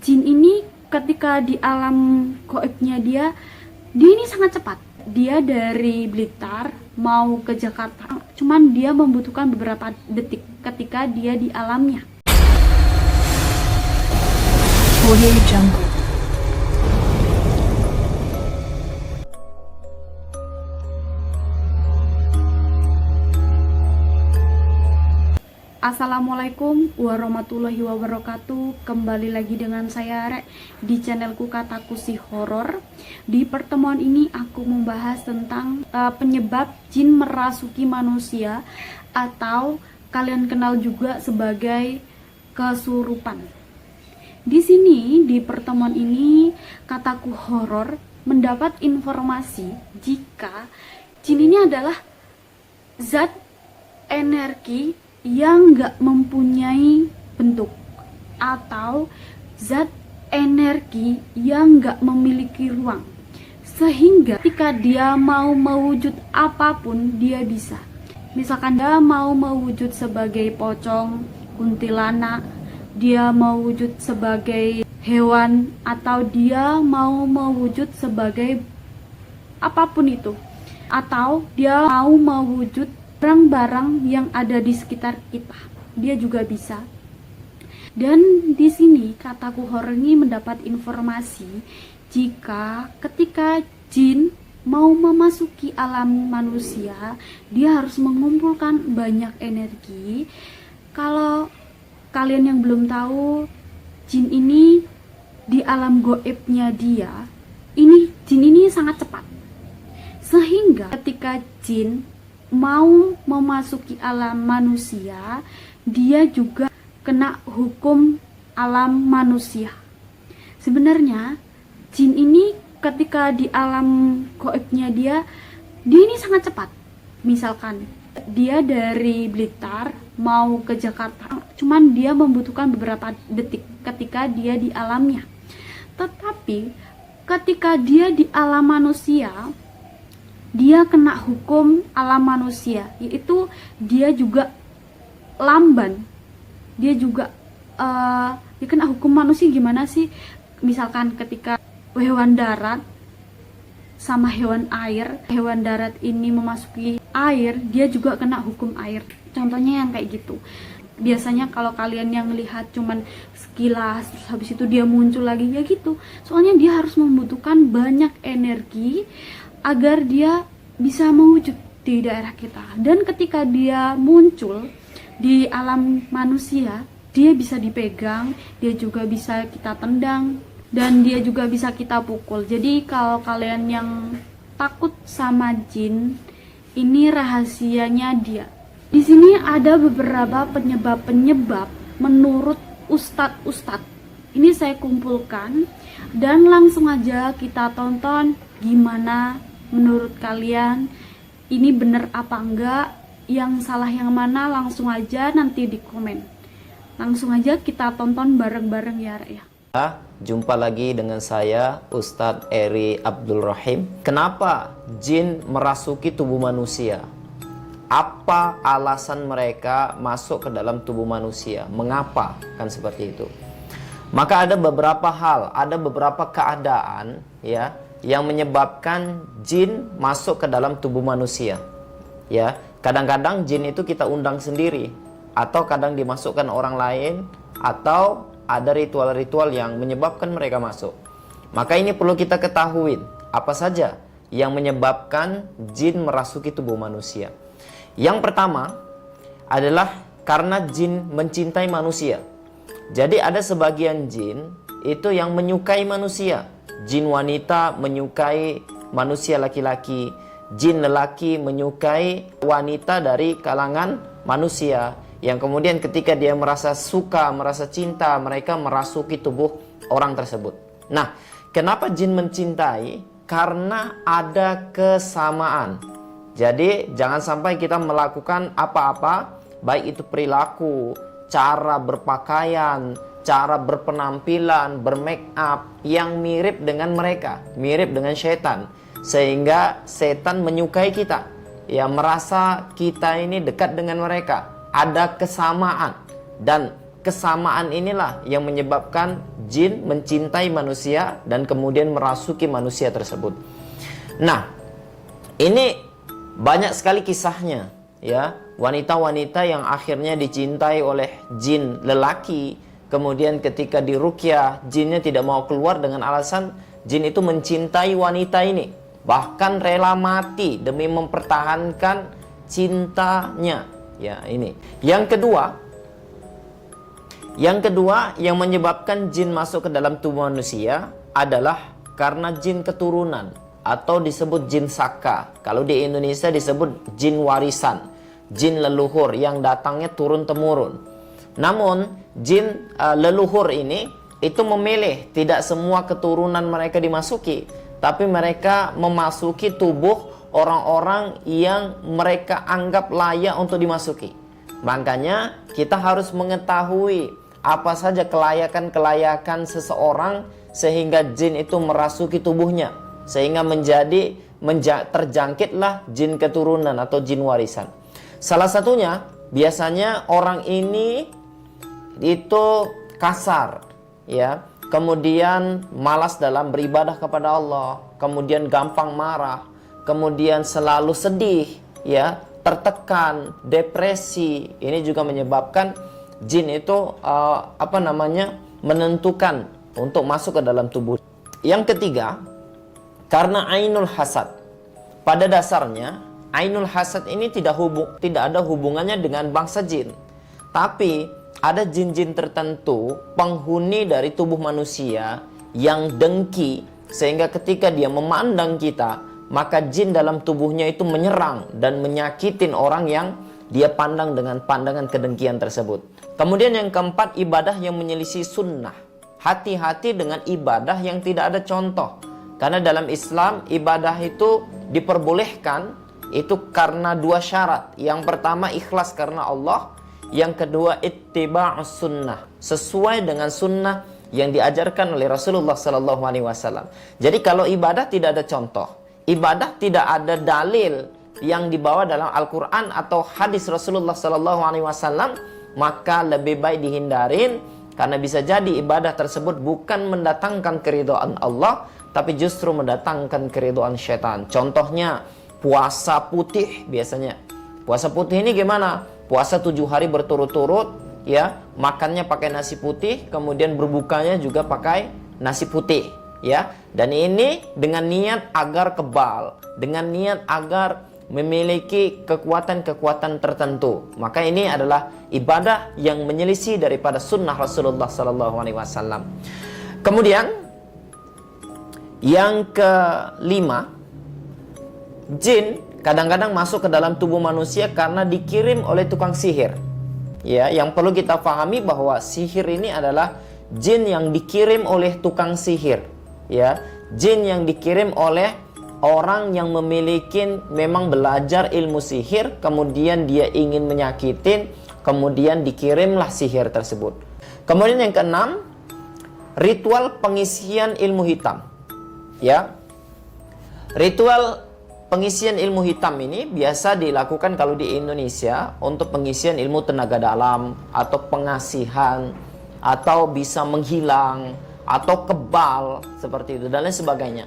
Jin ini ketika di alam goibnya dia ini sangat cepat. Dia dari Blitar mau ke Jakarta, cuman dia membutuhkan beberapa detik ketika dia di alamnya. Audio Jungle. Assalamualaikum warahmatullahi wabarakatuh. Kembali lagi dengan saya Rek di channelku Kataku Si Horor. Di pertemuan ini aku membahas tentang penyebab jin merasuki manusia atau kalian kenal juga sebagai kesurupan. Di sini di pertemuan ini Kataku Horor mendapat informasi jika jin ini adalah zat energi yang nggak mempunyai bentuk atau zat energi yang nggak memiliki ruang, sehingga ketika dia mau mewujud apapun dia bisa. Misalkan dia mau mewujud sebagai pocong, kuntilanak, dia mau wujud sebagai hewan, atau dia mau mewujud sebagai apapun itu, atau dia mau mewujud barang-barang yang ada di sekitar kita, dia juga bisa. Dan di sini Kataku Horor ini mendapat informasi jika ketika jin mau memasuki alam manusia, dia harus mengumpulkan banyak energi. Kalau kalian yang belum tahu, jin ini di alam goibnya dia, jin ini sangat cepat. Sehingga ketika jin mau memasuki alam manusia, dia juga kena hukum alam manusia. Sebenarnya jin ini ketika di alam goibnya dia ini sangat cepat. Misalkan dia dari Blitar mau ke Jakarta, cuman dia membutuhkan beberapa detik ketika dia di alamnya. Tetapi ketika dia di alam manusia, dia kena hukum alam manusia, yaitu dia juga lamban. Dia juga dia kena hukum manusia gimana sih? Misalkan ketika hewan darat sama hewan air, hewan darat ini memasuki air, dia juga kena hukum air. Contohnya yang kayak gitu. Biasanya kalau kalian yang lihat cuman sekilas, terus habis itu dia muncul lagi, ya gitu. Soalnya dia harus membutuhkan banyak energi agar dia bisa mewujud di daerah kita. Dan ketika dia muncul di alam manusia, dia bisa dipegang, dia juga bisa kita tendang, dan dia juga bisa kita pukul. Jadi kalau kalian yang takut sama jin, ini rahasianya dia. Di sini ada beberapa penyebab-penyebab menurut ustadz-ustadz. Ini saya kumpulkan dan langsung aja kita tonton gimana menurut kalian ini bener apa enggak, yang salah yang mana, langsung aja nanti di komen. Langsung aja kita tonton bareng-bareng ya Rek ya. Jumpa lagi dengan saya Ustadz Eri Abdul Rahim. Kenapa jin merasuki tubuh manusia? Apa alasan mereka masuk ke dalam tubuh manusia? Mengapa kan seperti itu? Maka ada beberapa hal, ada beberapa keadaan ya yang menyebabkan jin masuk ke dalam tubuh manusia. Ya, kadang-kadang jin itu kita undang sendiri, atau kadang dimasukkan orang lain, atau ada ritual-ritual yang menyebabkan mereka masuk. Maka ini perlu kita ketahui, apa saja yang menyebabkan jin merasuki tubuh manusia. Yang pertama adalah karena jin mencintai manusia. Jadi ada sebagian jin itu yang menyukai manusia. Jin wanita menyukai manusia laki-laki, jin lelaki menyukai wanita dari kalangan manusia, yang kemudian ketika dia merasa suka, merasa cinta, mereka merasuki tubuh orang tersebut. Nah, kenapa jin mencintai? Karena ada kesamaan. Jadi jangan sampai kita melakukan apa-apa, baik itu perilaku, cara berpakaian, cara berpenampilan, bermake up yang mirip dengan mereka, mirip dengan setan, sehingga setan menyukai kita, ya merasa kita ini dekat dengan mereka, ada kesamaan. Dan kesamaan inilah yang menyebabkan jin mencintai manusia dan kemudian merasuki manusia tersebut. Nah, ini banyak sekali kisahnya, ya. Wanita-wanita yang akhirnya dicintai oleh jin lelaki, kemudian ketika diruqyah, jinnya tidak mau keluar dengan alasan jin itu mencintai wanita ini, bahkan rela mati demi mempertahankan cintanya. Ya, ini. Yang kedua yang menyebabkan jin masuk ke dalam tubuh manusia adalah karena jin keturunan atau disebut jin saka. Kalau di Indonesia disebut jin warisan, jin leluhur yang datangnya turun temurun. Namun jin leluhur ini itu memilih, tidak semua keturunan mereka dimasuki, tapi mereka memasuki tubuh orang-orang yang mereka anggap layak untuk dimasuki. Makanya kita harus mengetahui apa saja kelayakan-kelayakan seseorang sehingga jin itu merasuki tubuhnya, sehingga terjangkitlah jin keturunan atau jin warisan. Salah satunya biasanya orang ini itu kasar, ya, kemudian malas dalam beribadah kepada Allah, kemudian gampang marah, kemudian selalu sedih, ya, tertekan, depresi. Ini juga menyebabkan jin itu menentukan untuk masuk ke dalam tubuh. Yang ketiga, karena ainul hasad. Pada dasarnya ainul hasad ini tidak ada hubungannya dengan bangsa jin, tapi ada jin-jin tertentu penghuni dari tubuh manusia yang dengki, sehingga ketika dia memandang kita, maka jin dalam tubuhnya itu menyerang dan menyakitin orang yang dia pandang dengan pandangan kedengkian tersebut. Kemudian yang keempat, ibadah yang menyelisih sunnah. Hati-hati dengan ibadah yang tidak ada contoh. Karena dalam Islam ibadah itu diperbolehkan itu karena dua syarat. Yang pertama ikhlas karena Allah, yang kedua ittiba'us sunnah, sesuai dengan sunnah yang diajarkan oleh Rasulullah SAW. Jadi kalau ibadah tidak ada contoh, ibadah tidak ada dalil yang dibawa dalam Al-Quran atau hadis Rasulullah SAW, maka lebih baik dihindarin, karena bisa jadi ibadah tersebut bukan mendatangkan keridhaan Allah, tapi justru mendatangkan keridhaan syaitan. Contohnya puasa putih. Biasanya puasa putih ini gimana? Puasa 7 hari berturut-turut, ya, makannya pakai nasi putih, kemudian berbukanya juga pakai nasi putih, ya. Dan ini dengan niat agar kebal, dengan niat agar memiliki kekuatan-kekuatan tertentu. Maka ini adalah ibadah yang menyelisih daripada sunnah Rasulullah SAW. Kemudian yang kelima, jin kadang-kadang masuk ke dalam tubuh manusia karena dikirim oleh tukang sihir. Ya, yang perlu kita pahami bahwa sihir ini adalah jin yang dikirim oleh tukang sihir. Ya, jin yang dikirim oleh orang yang memiliki memang belajar ilmu sihir, kemudian dia ingin menyakitin, kemudian dikirimlah sihir tersebut. Kemudian yang keenam, ritual pengisian ilmu hitam. Ya, ritual pengisian ilmu hitam ini biasa dilakukan kalau di Indonesia untuk pengisian ilmu tenaga dalam atau pengasihan atau bisa menghilang atau kebal seperti itu dan lain sebagainya.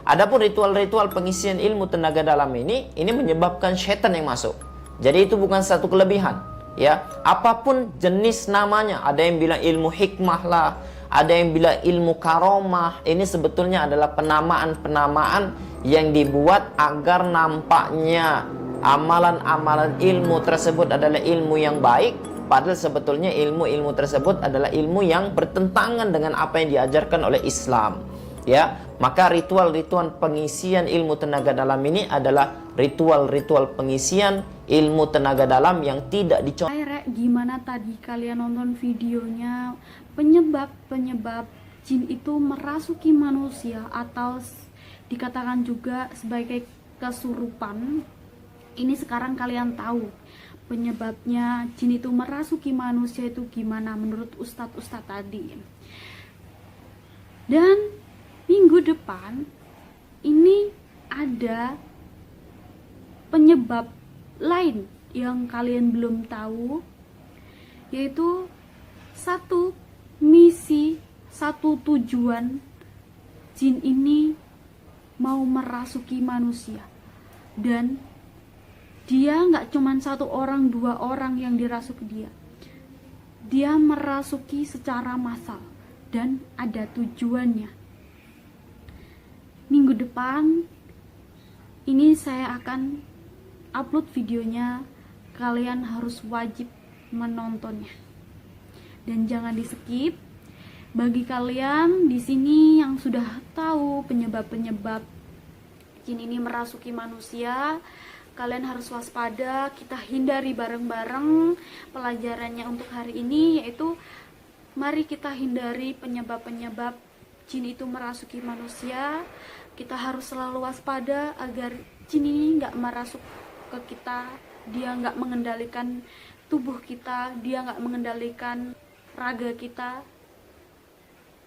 Adapun ritual-ritual pengisian ilmu tenaga dalam ini menyebabkan setan yang masuk. Jadi itu bukan satu kelebihan, ya. Apapun jenis namanya, ada yang bilang ilmu hikmah lah, ada yang bilang ilmu karomah. Ini sebetulnya adalah penamaan-penamaan yang dibuat agar nampaknya amalan-amalan ilmu tersebut adalah ilmu yang baik, padahal sebetulnya ilmu-ilmu tersebut adalah ilmu yang bertentangan dengan apa yang diajarkan oleh Islam. Ya, maka ritual-ritual pengisian ilmu tenaga dalam ini adalah ritual-ritual pengisian ilmu tenaga dalam yang tidak dicontoh. Hai Rek, gimana tadi kalian nonton videonya? Penyebab jin itu merasuki manusia atau dikatakan juga sebagai kesurupan. Ini sekarang kalian tahu penyebabnya jin itu merasuki manusia itu gimana menurut ustadz-ustadz tadi. Dan minggu depan ini ada penyebab lain yang kalian belum tahu, yaitu satu misi, satu tujuan jin ini mau merasuki manusia. Dan dia nggak cuman satu orang, dua orang yang dirasuki dia. Dia merasuki secara massal dan ada tujuannya. Minggu depan ini saya akan upload videonya. Kalian harus wajib menontonnya. Dan jangan di-skip. Bagi kalian di sini yang sudah tahu penyebab-penyebab jin ini merasuki manusia, kalian harus waspada. Kita hindari bareng-bareng. Pelajarannya untuk hari ini yaitu mari kita hindari penyebab-penyebab jin itu merasuki manusia. Kita harus selalu waspada agar jin ini nggak merasuk ke kita. Dia nggak mengendalikan tubuh kita, dia nggak mengendalikan raga kita.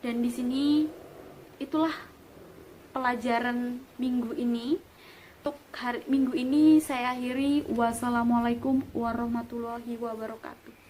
Dan di sini itulah pelajaran minggu ini. Untuk hari minggu ini saya akhiri. Wassalamualaikum warahmatullahi wabarakatuh.